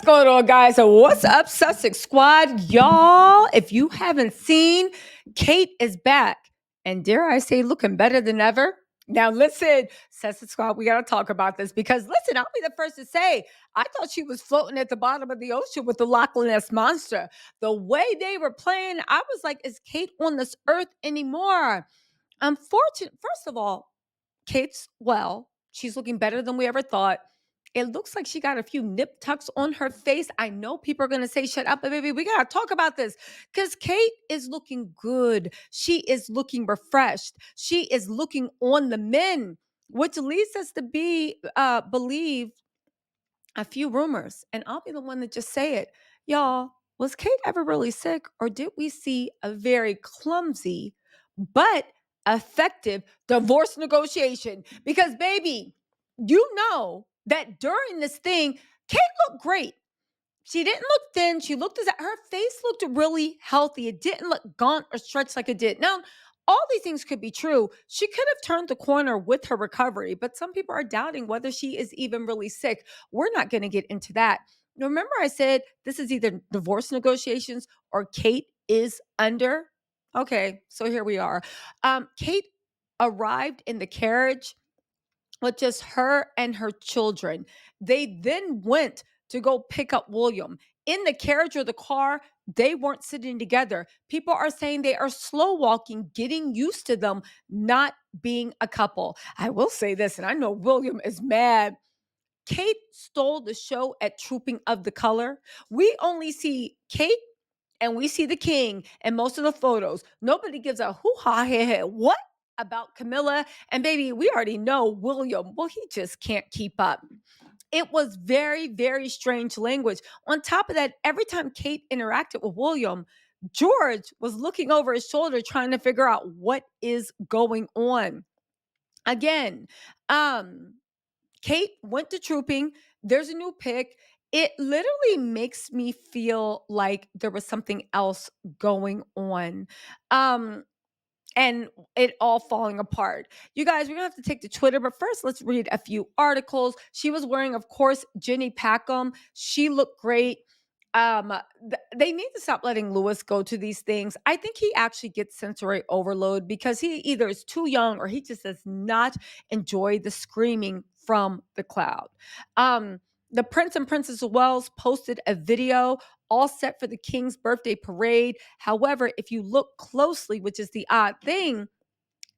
going on, guys? So what's up, Sussex Squad? Y'all, if you haven't seen, Kate is back. And dare I say, looking better than ever. Now, listen, Sussex Squad, we got to talk about this because, listen, I'll be the first to say, I thought she was floating at the bottom of the ocean with the Loch Ness Monster. The way they were playing, I was like, is Kate on this earth anymore? Unfortunately, first of all, Kate's well. She's looking better than we ever thought. It looks like she got a few nip tucks on her face. I know people are going to say, shut up, but baby, we got to talk about this because Kate is looking good. She is looking refreshed. She is looking on the men, which leads us to believe a few rumors. And I'll be the one to just say it. Y'all, was Kate ever really sick, or did we see a very clumsy but effective divorce negotiation? Because, baby, you know that during this thing, Kate looked great. She didn't look thin. She looked as her face looked really healthy. It didn't look gaunt or stretched like it did. Now, all these things could be true. She could have turned the corner with her recovery, but some people are doubting whether she is even really sick. We're not going to get into that. Remember, I said this is either divorce negotiations or Kate is under. Okay, so here we are. Kate arrived in the carriage with just her and her children. They then went to go pick up William. In the carriage or the car, they weren't sitting together. People are saying they are slow walking, getting used to them not being a couple. I will say this, and I know William is mad. Kate stole the show at Trooping of the Color. We only see Kate and we see the king in most of the photos. Nobody gives a hoo-ha what about Camilla. And baby, we already know William. Well, he just can't keep up. It was very, very strange language. On top of that, every time Kate interacted with William, George was looking over his shoulder trying to figure out what is going on. Again, Kate went to Trooping. There's a new pic. It literally makes me feel like there was something else going on. And it all falling apart. You guys, we're gonna have to take to Twitter, but first let's read a few articles. She was wearing, of course, Jenny Packham. She looked great. They need to stop letting Lewis go to these things. I think he actually gets sensory overload because he either is too young or he just does not enjoy the screaming from the crowd. The Prince and Princess of Wales posted a video all set for the King's birthday parade. However, if you look closely, which is the odd thing,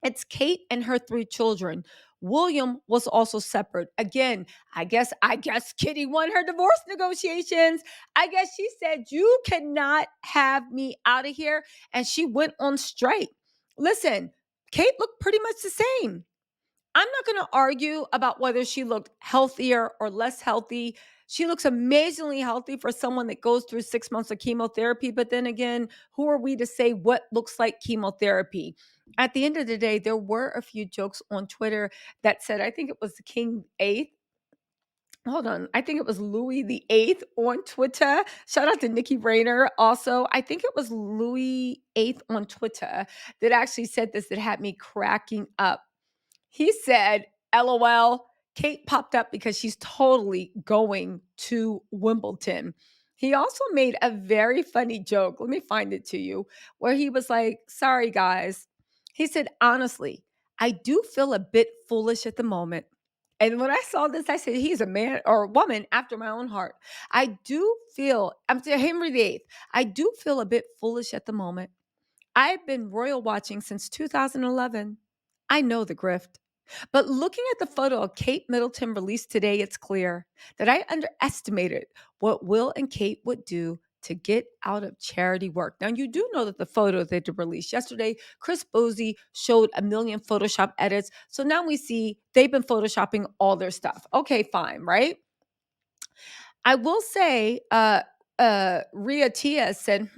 it's Kate and her three children. William was also separate. Again, I guess Kitty won her divorce negotiations. I guess she said, you cannot have me out of here. And she went on strike. Listen, Kate looked pretty much the same. I'm not going to argue about whether she looked healthier or less healthy. She looks amazingly healthy for someone that goes through 6 months of chemotherapy. But then again, who are we to say what looks like chemotherapy? At the end of the day, there were a few jokes on Twitter that said, I think it was the King VIII. Hold on. I think it was Louis the Eighth on Twitter. Shout out to Nikki Rayner. Also, I think it was Louis VIII on Twitter that actually said this that had me cracking up. He said, LOL, Kate popped up because she's totally going to Wimbledon. He also made a very funny joke. Let me find it to you, where he was like, sorry, guys. He said, honestly, I do feel a bit foolish at the moment. And when I saw this, I said, he's a man or a woman after my own heart. I'm Henry VIII. I do feel a bit foolish at the moment. I've been royal watching since 2011. I know the grift. But looking at the photo of Kate Middleton released today, it's clear that I underestimated what Will and Kate would do to get out of charity work. Now, you do know that the photo they did release yesterday, Chris Bosey showed a million Photoshop edits. So now we see they've been Photoshopping all their stuff. Okay, fine, right? I will say, Ria Tia said,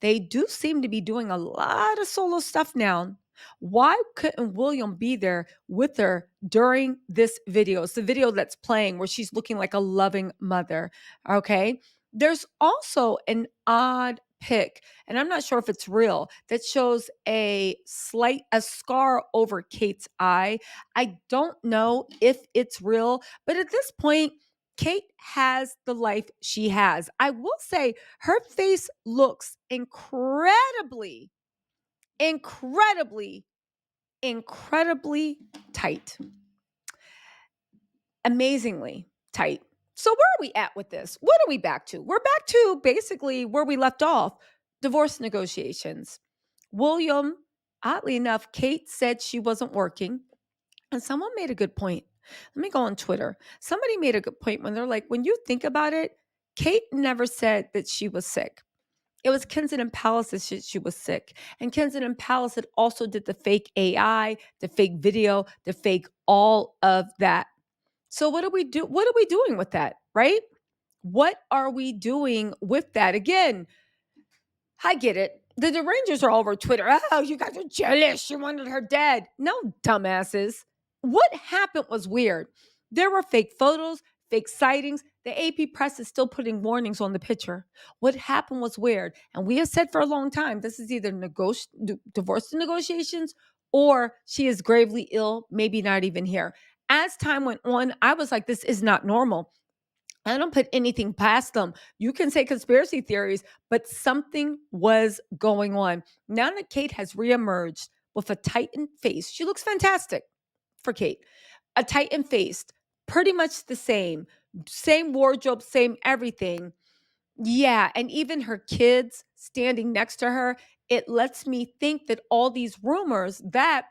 they do seem to be doing a lot of solo stuff now. Why couldn't William be there with her during this video? It's the video that's playing where she's looking like a loving mother. Okay. There's also an odd pic, and I'm not sure if it's real, that shows a scar over Kate's eye. I don't know if it's real, but at this point, Kate has the life she has. I will say her face looks incredibly, incredibly, incredibly tight. Amazingly tight. So, where are we at with this? What are we back to? We're back to basically where we left off, divorce negotiations. William, oddly enough, Kate said she wasn't working. And someone made a good point. Let me go on Twitter. Somebody made a good point when they're like, when you think about it, Kate never said that she was sick. It was Kensington Palace that she was sick. And Kensington Palace had also did the fake AI, the fake video, the fake all of that. So what do we do? What are we doing with that? Right? What are we doing with that? Again, I get it. The Rangers are all over Twitter. Oh, you guys are jealous. You wanted her dead. No, dumbasses. What happened was weird. There were fake photos, fake sightings. The AP press is still putting warnings on the picture. What happened was weird. And we have said for a long time this is either divorce negotiations or she is gravely ill, maybe not even here. As time went on, I was like, this is not normal. I don't put anything past them. You can say conspiracy theories, but something was going on. Now that Kate has reemerged with a tightened face, she looks fantastic for Kate. A tightened face, pretty much the same wardrobe, same everything. Yeah, and even her kids standing next to her, it lets me think that all these rumors that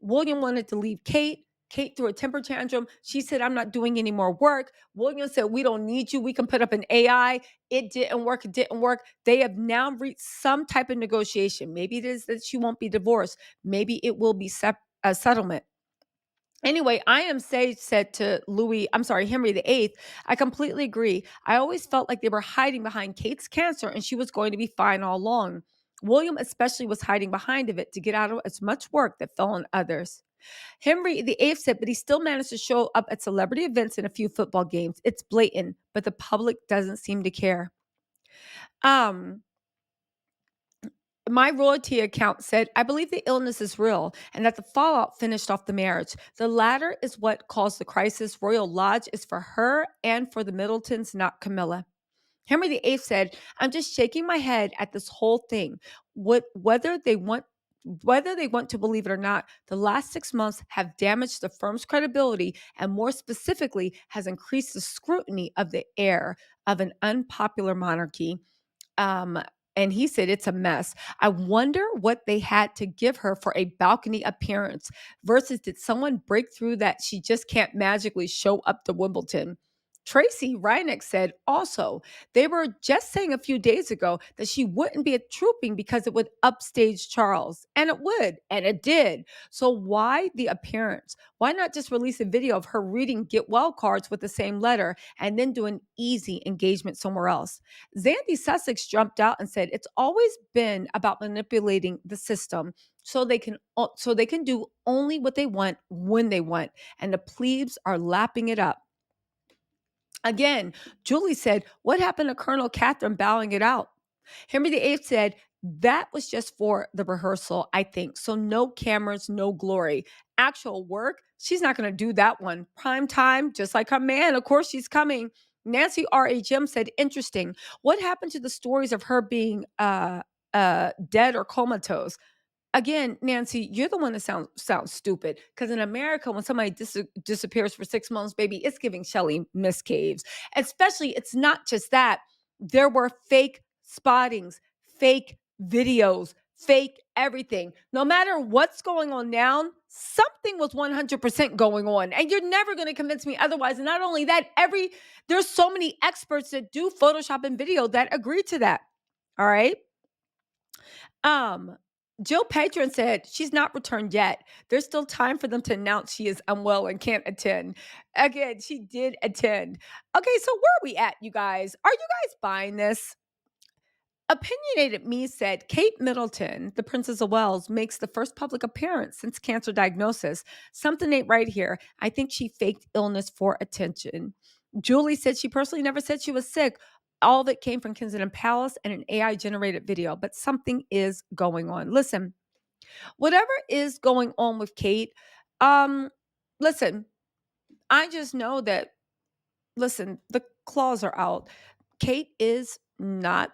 William wanted to leave Kate, Kate threw a temper tantrum. She said, I'm not doing any more work. William said, we don't need you. We can put up an AI. It didn't work. It didn't work. They have now reached some type of negotiation. Maybe it is that she won't be divorced. Maybe it will be a settlement. Anyway, I am said to Henry VIII, I completely agree. I always felt like they were hiding behind Kate's cancer and she was going to be fine all along. William especially was hiding behind of it to get out of as much work that fell on others. Henry VIII said, but he still managed to show up at celebrity events and a few football games. It's blatant, but the public doesn't seem to care. My royalty account said, I believe the illness is real and that the fallout finished off the marriage. The latter is what caused the crisis. Royal Lodge is for her and for the Middletons, not Camilla. Henry VIII said, I'm just shaking my head at this whole thing. Whether they want to believe it or not, the last 6 months have damaged the firm's credibility and more specifically has increased the scrutiny of the heir of an unpopular monarchy. Um, and he said it's a mess. I wonder what they had to give her for a balcony appearance versus did someone break through that she just can't magically show up to Wimbledon? Tracy Reineck said also, they were just saying a few days ago that she wouldn't be a trooping because it would upstage Charles. And it would, and it did. So why the appearance? Why not just release a video of her reading get well cards with the same letter and then do an easy engagement somewhere else? Zandy Sussex jumped out and said, it's always been about manipulating the system so they can do only what they want when they want. And the plebes are lapping it up. Again, Julie said, what happened to Colonel Catherine bowing it out? Henry VIII said, that was just for the rehearsal, I think. So no cameras, no glory. Actual work, she's not going to do that one. Prime time, just like her man, of course she's coming. Nancy R.H.M. said, interesting. What happened to the stories of her being dead or comatose? Again, Nancy, you're the one that sounds stupid because in America, when somebody disappears for 6 months, baby, it's giving Shelly Miss Caves. Especially, it's not just that. There were fake spottings, fake videos, fake everything. No matter what's going on now, something was 100% going on. And you're never going to convince me otherwise. And not only that, there's so many experts that do Photoshop and video that agree to that. All right. Jill Patron said she's not returned yet. There's still time for them to announce she is unwell and can't attend. Again, she did attend. Okay, so where are we at, you guys? Are you guys buying this? Opinionated Me said Kate Middleton, the Princess of Wales, makes the first public appearance since cancer diagnosis. Something ain't right here. I think she faked illness for attention. Julie said she personally never said she was sick. All of it came from Kensington Palace and an AI generated video, but something is going on. Listen, whatever is going on with Kate, listen, I just know that listen, the claws are out. Kate is not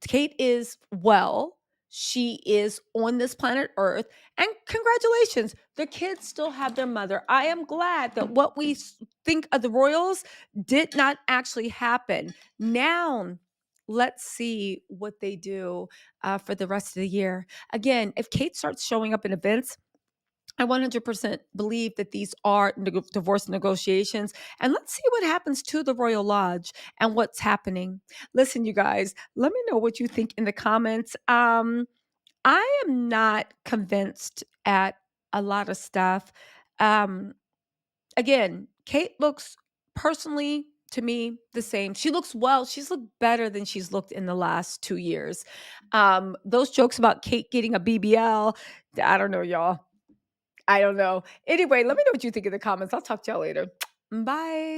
Kate is well. She is on this planet Earth. And congratulations, the kids still have their mother. I am glad that what we think of the royals did not actually happen. Now, let's see what they do for the rest of the year. Again, if Kate starts showing up in events, I 100% believe that these are divorce negotiations. And let's see what happens to the Royal Lodge and what's happening. Listen, you guys, let me know what you think in the comments. I am not convinced at a lot of stuff. Um, Again, Kate looks personally to me the same. She looks well. She's looked better than she's looked in the last 2 years. Those jokes about Kate getting a BBL, I don't know, y'all. I don't know. Anyway, let me know what you think in the comments. I'll talk to y'all later. Bye.